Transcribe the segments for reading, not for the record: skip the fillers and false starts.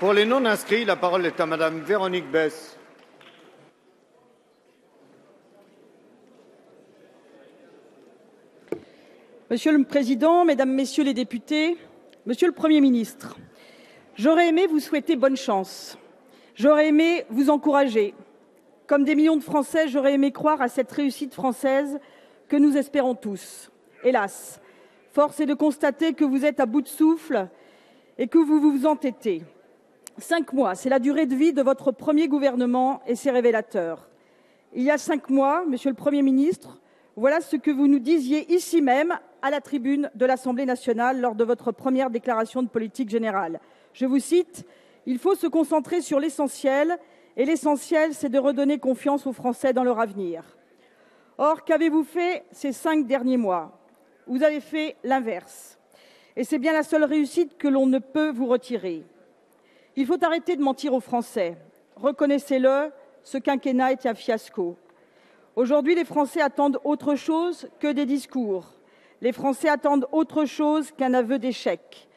Pour les non-inscrits, la parole est à Madame Véronique Besse. Monsieur le Président, Mesdames, Messieurs les députés, Monsieur le Premier ministre, j'aurais aimé vous souhaiter bonne chance. J'aurais aimé vous encourager. Comme des millions de Français, j'aurais aimé croire à cette réussite française que nous espérons tous. Hélas, force est de constater que vous êtes à bout de souffle et que vous vous entêtez. 5 mois, c'est la durée de vie de votre premier gouvernement et c'est révélateur. Il y a 5 mois, Monsieur le Premier ministre, voilà ce que vous nous disiez ici même, à la tribune de l'Assemblée nationale, lors de votre première déclaration de politique générale. Je vous cite, « Il faut se concentrer sur l'essentiel, et l'essentiel, c'est de redonner confiance aux Français dans leur avenir. » Or, qu'avez-vous fait ces 5 derniers mois? Vous avez fait l'inverse. Et c'est bien la seule réussite que l'on ne peut vous retirer. Il faut arrêter de mentir aux Français. Reconnaissez-le, ce quinquennat est un fiasco. Aujourd'hui, les Français attendent autre chose que des discours. Les Français attendent autre chose qu'un aveu d'échec.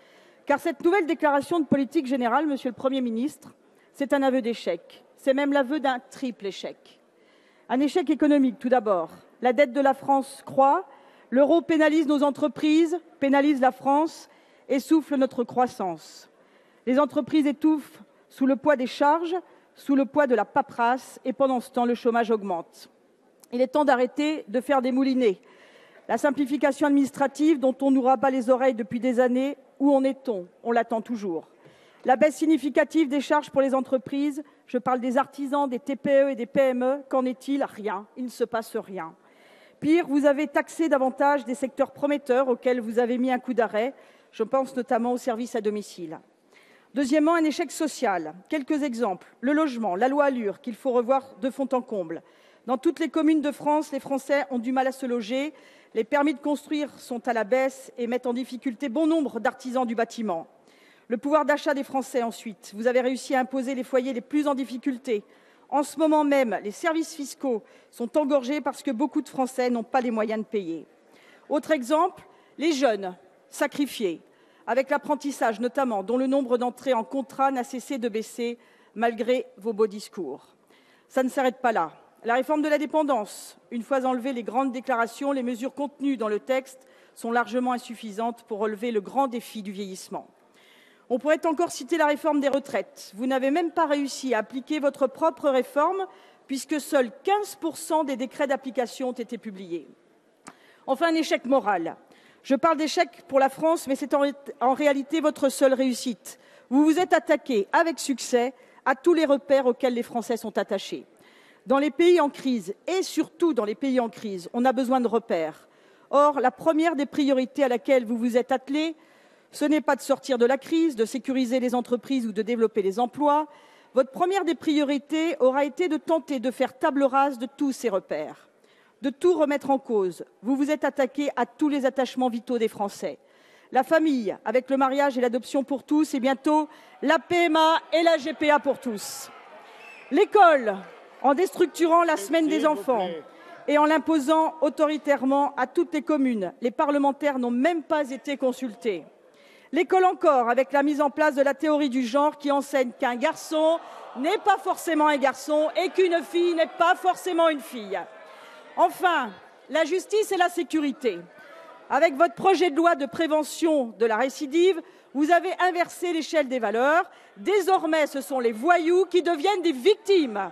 Car cette nouvelle déclaration de politique générale, Monsieur le Premier ministre, c'est un aveu d'échec. C'est même l'aveu d'un triple échec. Un échec économique, tout d'abord. La dette de la France croît, l'euro pénalise nos entreprises, pénalise la France et souffle notre croissance. Les entreprises étouffent sous le poids des charges, sous le poids de la paperasse, et pendant ce temps, le chômage augmente. Il est temps d'arrêter de faire des moulinets. La simplification administrative dont on nous rabat les oreilles depuis des années, où en est-on? On l'attend toujours. La baisse significative des charges pour les entreprises, je parle des artisans, des TPE et des PME, qu'en est-il? Rien, il ne se passe rien. Pire, vous avez taxé davantage des secteurs prometteurs auxquels vous avez mis un coup d'arrêt, je pense notamment aux services à domicile. Deuxièmement, un échec social. Quelques exemples. Le logement, la loi Allure, qu'il faut revoir de fond en comble. Dans toutes les communes de France, les Français ont du mal à se loger. Les permis de construire sont à la baisse et mettent en difficulté bon nombre d'artisans du bâtiment. Le pouvoir d'achat des Français, ensuite. Vous avez réussi à imposer les foyers les plus en difficulté. En ce moment même, les services fiscaux sont engorgés parce que beaucoup de Français n'ont pas les moyens de payer. Autre exemple, les jeunes sacrifiés, avec l'apprentissage notamment, dont le nombre d'entrées en contrat n'a cessé de baisser malgré vos beaux discours. Ça ne s'arrête pas là. La réforme de la dépendance, une fois enlevées les grandes déclarations, les mesures contenues dans le texte sont largement insuffisantes pour relever le grand défi du vieillissement. On pourrait encore citer la réforme des retraites. Vous n'avez même pas réussi à appliquer votre propre réforme, puisque seuls 15% des décrets d'application ont été publiés. Enfin, un échec moral. Je parle d'échec pour la France, mais c'est en réalité votre seule réussite. Vous vous êtes attaqué avec succès à tous les repères auxquels les Français sont attachés. Dans les pays en crise, et surtout dans les pays en crise, on a besoin de repères. Or, la première des priorités à laquelle vous vous êtes attelé, ce n'est pas de sortir de la crise, de sécuriser les entreprises ou de développer les emplois. Votre première des priorités aura été de tenter de faire table rase de tous ces repères, de tout remettre en cause. Vous vous êtes attaqué à tous les attachements vitaux des Français. La famille, avec le mariage et l'adoption pour tous, et bientôt la PMA et la GPA pour tous. L'école, en déstructurant la semaine des enfants et en l'imposant autoritairement à toutes les communes. Les parlementaires n'ont même pas été consultés. L'école encore, avec la mise en place de la théorie du genre qui enseigne qu'un garçon n'est pas forcément un garçon et qu'une fille n'est pas forcément une fille. Enfin, la justice et la sécurité. Avec votre projet de loi de prévention de la récidive, vous avez inversé l'échelle des valeurs. Désormais, ce sont les voyous qui deviennent des victimes.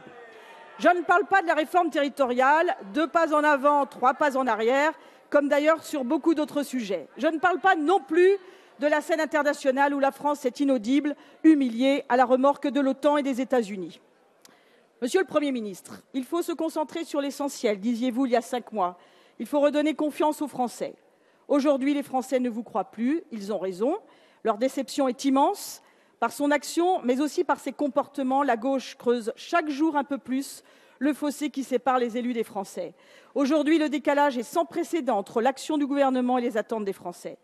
Je ne parle pas de la réforme territoriale, 2 pas en avant, 3 pas en arrière, comme d'ailleurs sur beaucoup d'autres sujets. Je ne parle pas non plus de la scène internationale où la France est inaudible, humiliée à la remorque de l'OTAN et des États-Unis. Monsieur le Premier ministre, il faut se concentrer sur l'essentiel, disiez-vous il y a 5 mois. Il faut redonner confiance aux Français. Aujourd'hui, les Français ne vous croient plus, ils ont raison. Leur déception est immense. Par son action, mais aussi par ses comportements, la gauche creuse chaque jour un peu plus le fossé qui sépare les élus des Français. Aujourd'hui, le décalage est sans précédent entre l'action du gouvernement et les attentes des Français.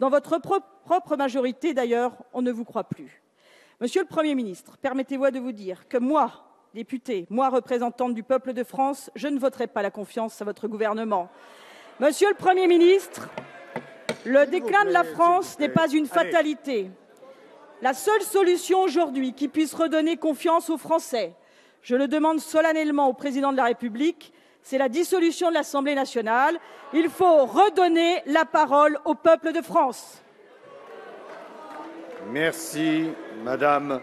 Dans votre propre majorité, d'ailleurs, on ne vous croit plus. Monsieur le Premier ministre, permettez-moi de vous dire que moi, députée, moi, représentante du peuple de France, je ne voterai pas la confiance à votre gouvernement. Monsieur le Premier ministre, le déclin de la France n'est pas une fatalité. La seule solution aujourd'hui qui puisse redonner confiance aux Français, je le demande solennellement au président de la République, c'est la dissolution de l'Assemblée nationale. Il faut redonner la parole au peuple de France. Merci, Madame